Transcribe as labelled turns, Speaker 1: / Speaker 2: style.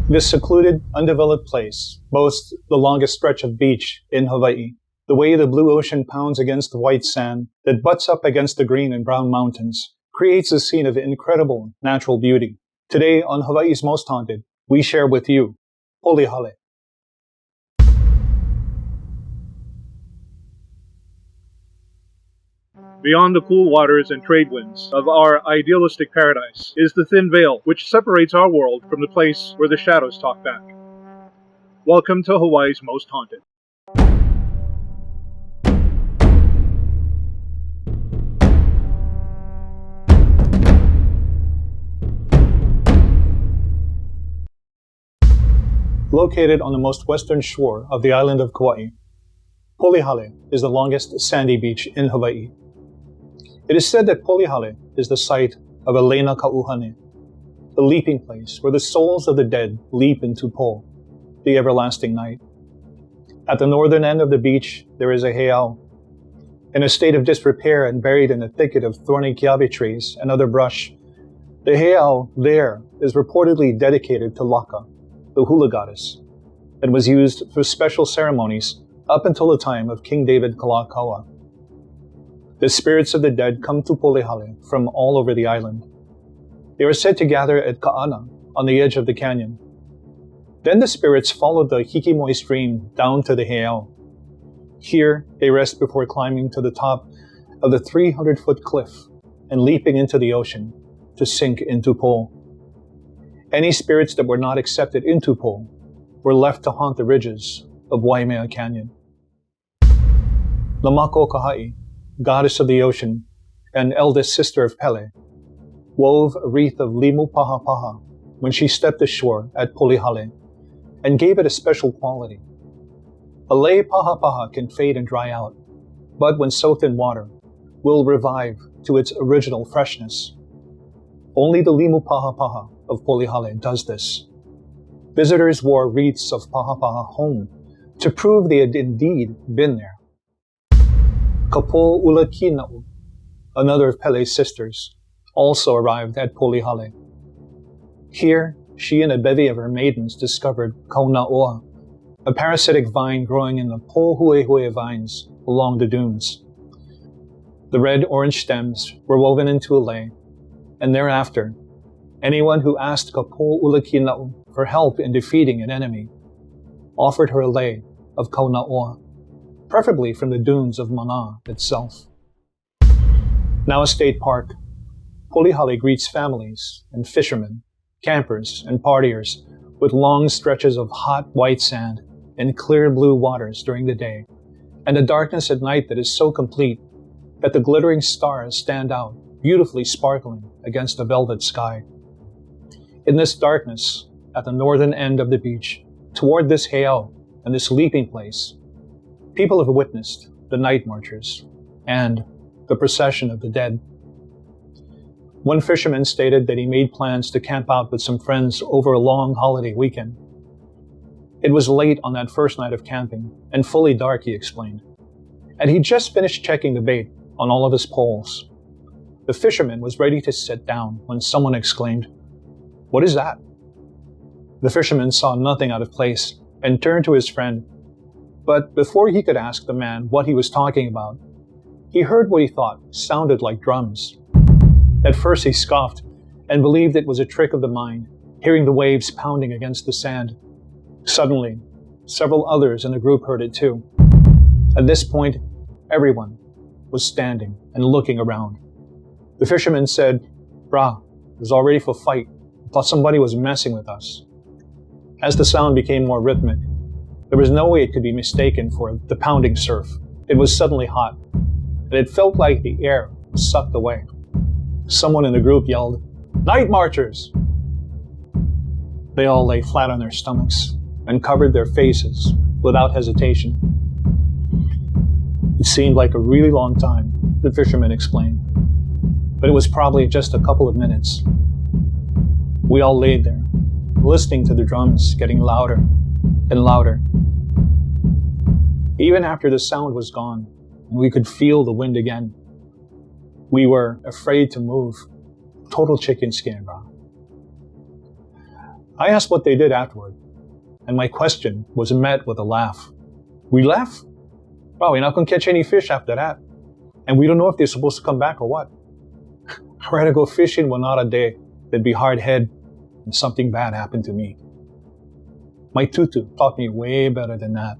Speaker 1: This secluded, undeveloped place boasts the longest stretch of beach in Hawaii. The way the blue ocean pounds against the white sand that butts up against the green and brown mountains creates a scene of incredible natural beauty. Today on Hawaii's Most Haunted, we share with you Polihale.
Speaker 2: Beyond the cool waters and trade winds of our idealistic paradise is the thin veil which separates our world from the place where the shadows talk back. Welcome to Hawaii's Most Haunted.
Speaker 1: Located on the most western shore of the island of Kauai, Polihale is the longest sandy beach in Hawaii. It is said that Polihale is the site of a Lena Kauhane, the leaping place where the souls of the dead leap into Po, the everlasting night. At the northern end of the beach, there is a heiau. In a state of disrepair and buried in a thicket of thorny kiawe trees and other brush, the heiau there is reportedly dedicated to Laka, the hula goddess, and was used for special ceremonies up until the time of King David Kalakaua. The spirits of the dead come to Polihale from all over the island. They are said to gather at Ka'ana on the edge of the canyon. Then the spirits follow the Hikimoi stream down to the heiau. Here they rest before climbing to the top of the 300-foot cliff and leaping into the ocean to sink into Po. Any spirits that were not accepted into Po were left to haunt the ridges of Waimea Canyon. Lamako Kahai, goddess of the ocean and eldest sister of Pele, wove a wreath of limu paha paha when she stepped ashore at Polihale and gave it a special quality. A lei paha paha can fade and dry out, but when soaked in water, will revive to its original freshness. Only the limu paha paha of Polihale does this. Visitors wore wreaths of paha paha home to prove they had indeed been there. Kapo Ulakina'u, another of Pele's sisters, also arrived at Polihale. Here, she and a bevy of her maidens discovered Kauna'oa, a parasitic vine growing in the pohuehue vines along the dunes. The red-orange stems were woven into a lei, and thereafter, anyone who asked Kapo Ulakina'u for help in defeating an enemy offered her a lei of Kauna'oa, preferably from the dunes of Mana itself. Now a state park, Polihale greets families and fishermen, campers and partiers with long stretches of hot white sand and clear blue waters during the day, and a darkness at night that is so complete that the glittering stars stand out, beautifully sparkling against the velvet sky. In this darkness, at the northern end of the beach, toward this heiau and this leaping place, people have witnessed the Nightmarchers and the procession of the dead. One fisherman stated that he made plans to camp out with some friends over a long holiday weekend. It was late on that first night of camping and fully dark, he explained, and he just finished checking the bait on all of his poles. The fisherman was ready to sit down when someone exclaimed, "What is that?" The fisherman saw nothing out of place and turned to his friend. But before he could ask the man what he was talking about, he heard what he thought sounded like drums. At first he scoffed and believed it was a trick of the mind, hearing the waves pounding against the sand. Suddenly, several others in the group heard it too. At this point, everyone was standing and looking around. The fisherman said, "Brah, I was all ready for fight. I thought somebody was messing with us." As the sound became more rhythmic, there was no way it could be mistaken for the pounding surf. It was suddenly hot, and it felt like the air was sucked away. Someone in the group yelled, "Nightmarchers!" They all lay flat on their stomachs and covered their faces without hesitation. It seemed like a really long time, the fisherman explained, but it was probably just a couple of minutes. We all laid there, listening to the drums getting louder and louder. Even after the sound was gone and we could feel the wind again, we were afraid to move. Total chicken skin, bro. I asked what they did afterward, and my question was met with a laugh. We left? Wow, we're not going to catch any fish after that. And we don't know if they're supposed to come back or what. I'd rather go fishing one other day than be hard-headed and something bad happened to me. My tutu taught me way better than that.